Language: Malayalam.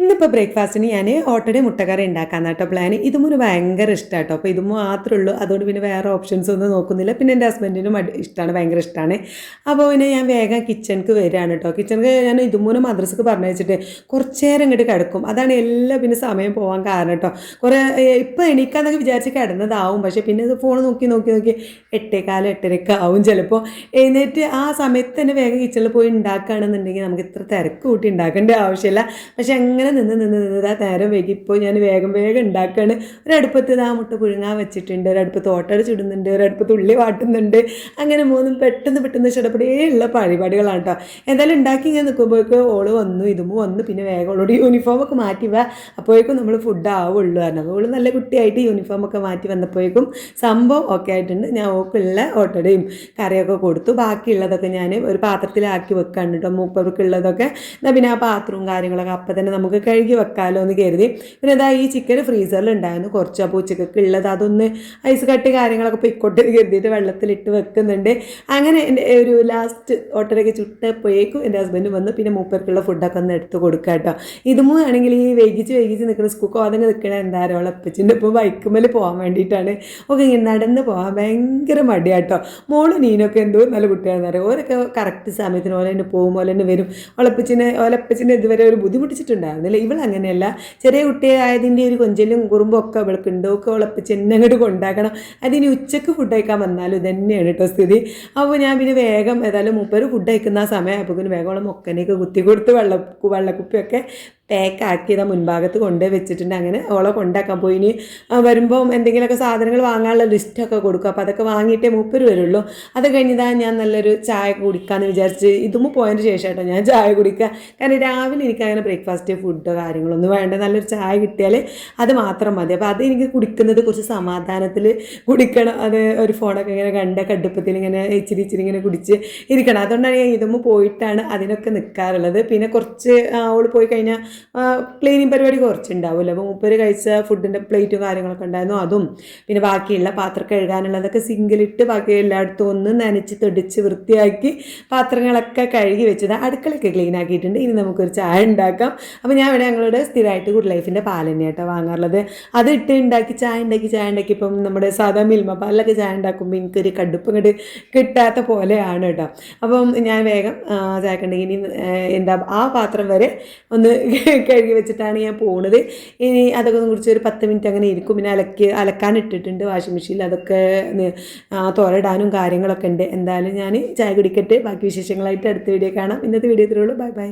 ഇന്നിപ്പോൾ ബ്രേക്ക്ഫാസ്റ്റിന് ഞാൻ ഓട്ടടയും മുട്ടക്കറി ഉണ്ടാക്കാൻ കേട്ടോ പ്ലാൻ. ഇതുമൊരു ഭയങ്കര ഇഷ്ടമാണ് കേട്ടോ. അപ്പോൾ ഇതും മാത്രമേ ഉള്ളൂ. അതുകൊണ്ട് പിന്നെ വേറെ ഓപ്ഷൻസ് ഒന്നും നോക്കുന്നില്ല. പിന്നെ എൻ്റെ ഹസ്ബൻഡിനും ഇഷ്ടമാണ്, ഭയങ്കര ഇഷ്ടമാണ്. അപ്പോൾ പിന്നെ ഞാൻ വേഗം കിച്ചണിക്ക് വരികയാണ് കേട്ടോ. കിച്ചണിക്ക് ഞാൻ ഇതുമൂന്ന് മദ്രസക്ക് പറഞ്ഞു വെച്ചിട്ട് കുറച്ച് നേരം ഇങ്ങോട്ട് കിടക്കും. അതാണ് എല്ലാം പിന്നെ സമയം പോകാൻ കാരണം കേട്ടോ. കുറേ ഇപ്പോൾ എണീക്കാന്നൊക്കെ വിചാരിച്ച് കിടന്നതാവും, പക്ഷേ പിന്നെ ഇത് ഫോൺ നോക്കി നോക്കി നോക്കി 8:15 8:30 ആവും ചിലപ്പോൾ. എഴുന്നേറ്റ് ആ സമയത്ത് തന്നെ വേഗം കിച്ചണിൽ പോയി ഉണ്ടാക്കുകയാണെന്നുണ്ടെങ്കിൽ നമുക്ക് ഇത്ര തിരക്ക് കൂട്ടി ഉണ്ടാക്കേണ്ട ആവശ്യമില്ല. പക്ഷേ അങ്ങനെ നിന്ന് നേരം വൈകി. ഇപ്പോൾ ഞാൻ വേഗം ഉണ്ടാക്കുകയാണ്. ഒരടുപ്പത്ത് മുട്ട പുഴുങ്ങാൻ വെച്ചിട്ടുണ്ട്, ഒരടുപ്പത്ത് ഓട്ടട ചുടുന്നുണ്ട്, ഒരടുപ്പത്ത് ഉള്ളി വാട്ടുന്നുണ്ട്. അങ്ങനെ മൂന്നും പെട്ടെന്ന് ചടപടിയുള്ള പരിപാടികളാണ് കേട്ടോ. എന്തായാലും ഉണ്ടാക്കി ഇങ്ങനെ നിൽക്കുമ്പോഴേക്കും ഓള് വന്നു, ഇതുമ്പോൾ വന്നു. പിന്നെ വേഗം ഓളോട് യൂണിഫോമൊക്കെ മാറ്റി വാ, അപ്പോഴേക്കും നമ്മൾ ഫുഡ് ആവുള്ളൂ കാരണം. അപ്പോൾ ഓള് നല്ല കുട്ടിയായിട്ട് യൂണിഫോമൊക്കെ മാറ്റി വന്നപ്പോഴേക്കും സംഭവം ഒക്കെ ആയിട്ടുണ്ട്. ഞാൻ ഓക്കുള്ള ഓട്ടടയും കറിയൊക്കെ കൊടുത്തു. ബാക്കിയുള്ളതൊക്കെ ഞാൻ ഒരു പാത്രത്തിലാക്കി വെക്കാണ് കേട്ടോ, മൂപ്പർക്കുള്ളതൊക്കെ. എന്നാൽ പിന്നെ ആ പാത്രവും കാര്യങ്ങളൊക്കെ അപ്പം തന്നെ നമുക്ക് കഴുകി വെക്കാമല്ലോ എന്ന് കരുതി. പിന്നെ അതാ ഈ ചിക്കൻ ഫ്രീസറിൽ ഉണ്ടായിരുന്നു കുറച്ച്. അപ്പോൾ ഉച്ചക്കൊക്കെ ഉള്ളത് അതൊന്ന് ഐസ് കട്ടി കാര്യങ്ങളൊക്കെ പൊയ്ക്കോട്ടെ കരുതിയിട്ട് വെള്ളത്തിലിട്ട് വെക്കുന്നുണ്ട്. അങ്ങനെ എൻ്റെ ഒരു ലാസ്റ്റ് ഓട്ടടയൊക്കെ ചുട്ടപ്പോഴേക്കും എൻ്റെ ഹസ്ബൻഡ് വന്ന് പിന്നെ മൂപ്പർക്കുള്ള ഫുഡൊക്കെ ഒന്ന് എടുത്ത് കൊടുക്കുക കേട്ടോ. ഇതുമോ ആണെങ്കിൽ ഈ വൈകിച്ച് നിൽക്കുന്ന സ്കൂൾ കോതങ്ങ് നിൽക്കണ എന്തായാലും അവളപ്പച്ചിൻ്റെ ഇപ്പോൾ ബൈക്കുമ്മൽ പോകാൻ വേണ്ടിയിട്ടാണ്. ഒക്കെ ഇങ്ങനെ നടന്ന് പോകാൻ ഭയങ്കര മടിയാട്ടോ. മോള് നീനൊക്കെ എന്തോ നല്ല കുട്ടിയാണെന്ന് പറയും. ഓരൊക്കെ കറക്റ്റ് സമയത്തിന് ഓല തന്നെ പോകും, ഓല തന്നെ വരും. ഓലപ്പച്ചിനെ ഇതുവരെ ഒരു ബുദ്ധിമുട്ടിച്ചിട്ടുണ്ടായിരുന്നില്ല. ഇവളങ്ങനെയല്ല. ചെറിയ കുട്ടിയായതിൻ്റെ ഒരു കൊഞ്ചലും കുറുമ്പും ഒക്കെ അവൾക്കുണ്ട്. ഒക്കെ ഉളപ്പിച്ച് എന്നെ അങ്ങോട്ട് കൊണ്ടാക്കണം. അതിന് ഉച്ചക്ക് ഫുഡ് കഴിക്കാൻ വന്നാലും ഇതന്നെയാണ് കേട്ടോ സ്ഥിതി. അപ്പോൾ ഞാൻ പിന്നെ വേഗം ഏതായാലും മൂപ്പര് ഫുഡ് കഴിക്കുന്ന ആ സമയം അപ്പോൾ വേഗം മൊക്കനെയൊക്കെ കുത്തി കൊടുത്ത് വെള്ളക്കുപ്പിയൊക്കെ പാക്കാക്കിയതാ മുൻഭാഗത്ത് കൊണ്ടുപോയി വെച്ചിട്ടുണ്ട്. അങ്ങനെ ഓളെ കൊണ്ടാക്കാൻ പോയി. ഇനി വരുമ്പം എന്തെങ്കിലുമൊക്കെ സാധനങ്ങൾ വാങ്ങാനുള്ള ലിസ്റ്റൊക്കെ കൊടുക്കും. അപ്പോൾ അതൊക്കെ വാങ്ങിയിട്ടേ മൂപ്പര് വരുള്ളൂ. അത് കഴിഞ്ഞതാണ് ഞാൻ നല്ലൊരു ചായ കുടിക്കാമെന്ന് വിചാരിച്ച് ഇതും പോയതിന് ശേഷം കേട്ടോ ഞാൻ ചായ കുടിക്കുക. കാരണം രാവിലെ എനിക്കങ്ങനെ ബ്രേക്ക്ഫാസ്റ്റ് ഫുഡോ കാര്യങ്ങളൊന്നും വേണ്ട. നല്ലൊരു ചായ കിട്ടിയാൽ അത് മാത്രം മതി. അപ്പോൾ അത് എനിക്ക് കുടിക്കുന്നത് കുറച്ച് സമാധാനത്തിൽ കുടിക്കണം. അത് ഒരു ഫോണൊക്കെ ഇങ്ങനെ കടുപ്പത്തിൽ ഇങ്ങനെ ഇച്ചിരി ഇങ്ങനെ കുടിച്ച് ഇരിക്കണം. അതുകൊണ്ടാണ് ഞാൻ ഇതും പോയിട്ടാണ് അതിനൊക്കെ നിൽക്കാറുള്ളത്. പിന്നെ കുറച്ച് അവൾ പോയി കഴിഞ്ഞാൽ ക്ലീനിങ് പരിപാടി കുറച്ചുണ്ടാവുമല്ലോ. അപ്പോൾ മൂപ്പര് കഴിച്ച ഫുഡിൻ്റെ പ്ലേറ്റും കാര്യങ്ങളൊക്കെ ഉണ്ടായിരുന്നു, അതും പിന്നെ ബാക്കിയുള്ള പാത്രം കഴുകാനുള്ളതൊക്കെ സിങ്കിലിട്ട് ബാക്കി എല്ലായിടത്തും ഒന്ന് നനച്ച് തെടിച്ച് വൃത്തിയാക്കി പാത്രങ്ങളൊക്കെ കഴുകി വെച്ചത് അടുക്കളയൊക്കെ ക്ലീൻ ആക്കിയിട്ടുണ്ട്. ഇനി നമുക്കൊരു ചായ ഉണ്ടാക്കാം. അപ്പോൾ ഞാൻ ഇവിടെ ഞങ്ങളുടെ സ്ഥിരമായിട്ട് ഗുഡ് ലൈഫിൻ്റെ പാൽ തന്നെയാട്ടോ വാങ്ങാറുള്ളത്. അത് ഇട്ട് ചായ ഉണ്ടാക്കി ഇപ്പം നമ്മുടെ സാധാ മിൽമ പാലിലൊക്കെ ചായ ഉണ്ടാക്കുമ്പോൾ എനിക്കൊരു കടുപ്പ് ഇങ്ങോട്ട് കിട്ടാത്ത പോലെയാണ് കേട്ടോ. അപ്പം ഞാൻ വേഗം ചായക്കുണ്ടെങ്കിൽ ഇനി എന്താ ആ പാത്രം വരെ ഒന്ന് കഴുകി വെച്ചിട്ടാണ് ഞാൻ പോകുന്നത്. ഇനി അതൊക്കെ ഒന്ന് കുറിച്ച് ഒരു 10 മിനിറ്റ് അങ്ങനെ ഇരിക്കും. പിന്നെ അലക്കാൻ ഇട്ടിട്ടുണ്ട് വാഷിംഗ് മെഷീനിൽ. അതൊക്കെ തോരടാനും കാര്യങ്ങളൊക്കെ ഉണ്ട്. എന്തായാലും ഞാൻ ചായ കുടിക്കട്ടെ. ബാക്കി വിശേഷങ്ങളായിട്ട് അടുത്ത വീഡിയോ കാണാം. ഇന്നത്തെ വീഡിയോ ഇത്രയേ ഉള്ളൂ. Bye bye.